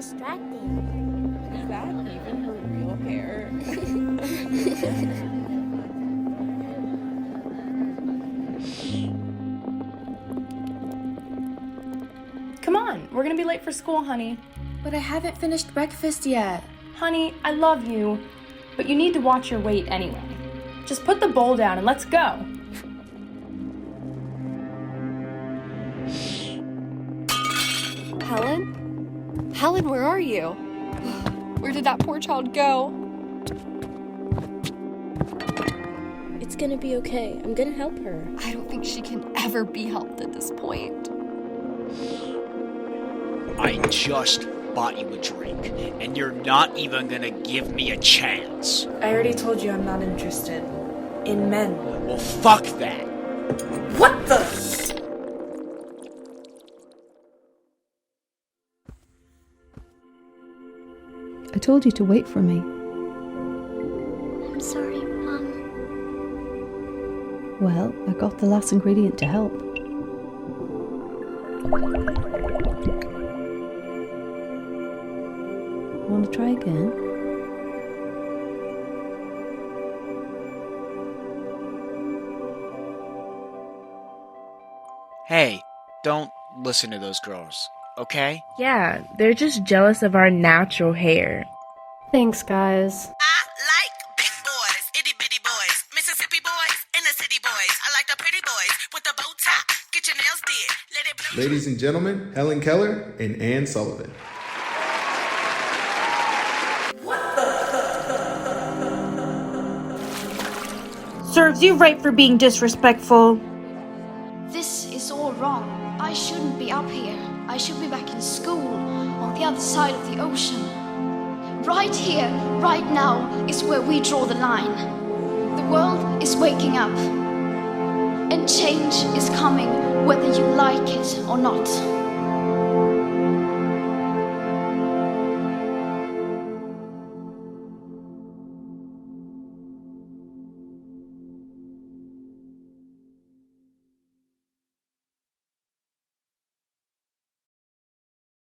distracting. Is that even her real hair? Come on, we're gonna be late for school, honey. But I haven't finished breakfast yet. Honey, I love you, but you need to watch your weight anyway. Just put the bowl down and let's go. Helen? Helen, where are you? Where did that poor child go? It's gonna be okay. I'm gonna help her. I don't think she can ever be helped at this point. I just bought you a drink, and you're not even gonna give me a chance. I already told you I'm not interested in men. Well, fuck that. What the? I told you to wait for me. I'm sorry, Mom. Well, I got the last ingredient to help. Want to try again? Hey, don't listen to those girls, okay? Yeah, they're just jealous of our natural hair. Thanks, guys. I like big boys, itty bitty boys, Mississippi boys, inner city boys. I like the pretty boys with the bow tie. Get your nails did, let it blow. Ladies and gentlemen, Helen Keller and Ann Sullivan. Serves you right for being disrespectful. This is all wrong. I shouldn't be up here. I should be back in school, on the other side of the ocean. Right here, right now, is where we draw the line. The world is waking up. And change is coming, whether you like it or not.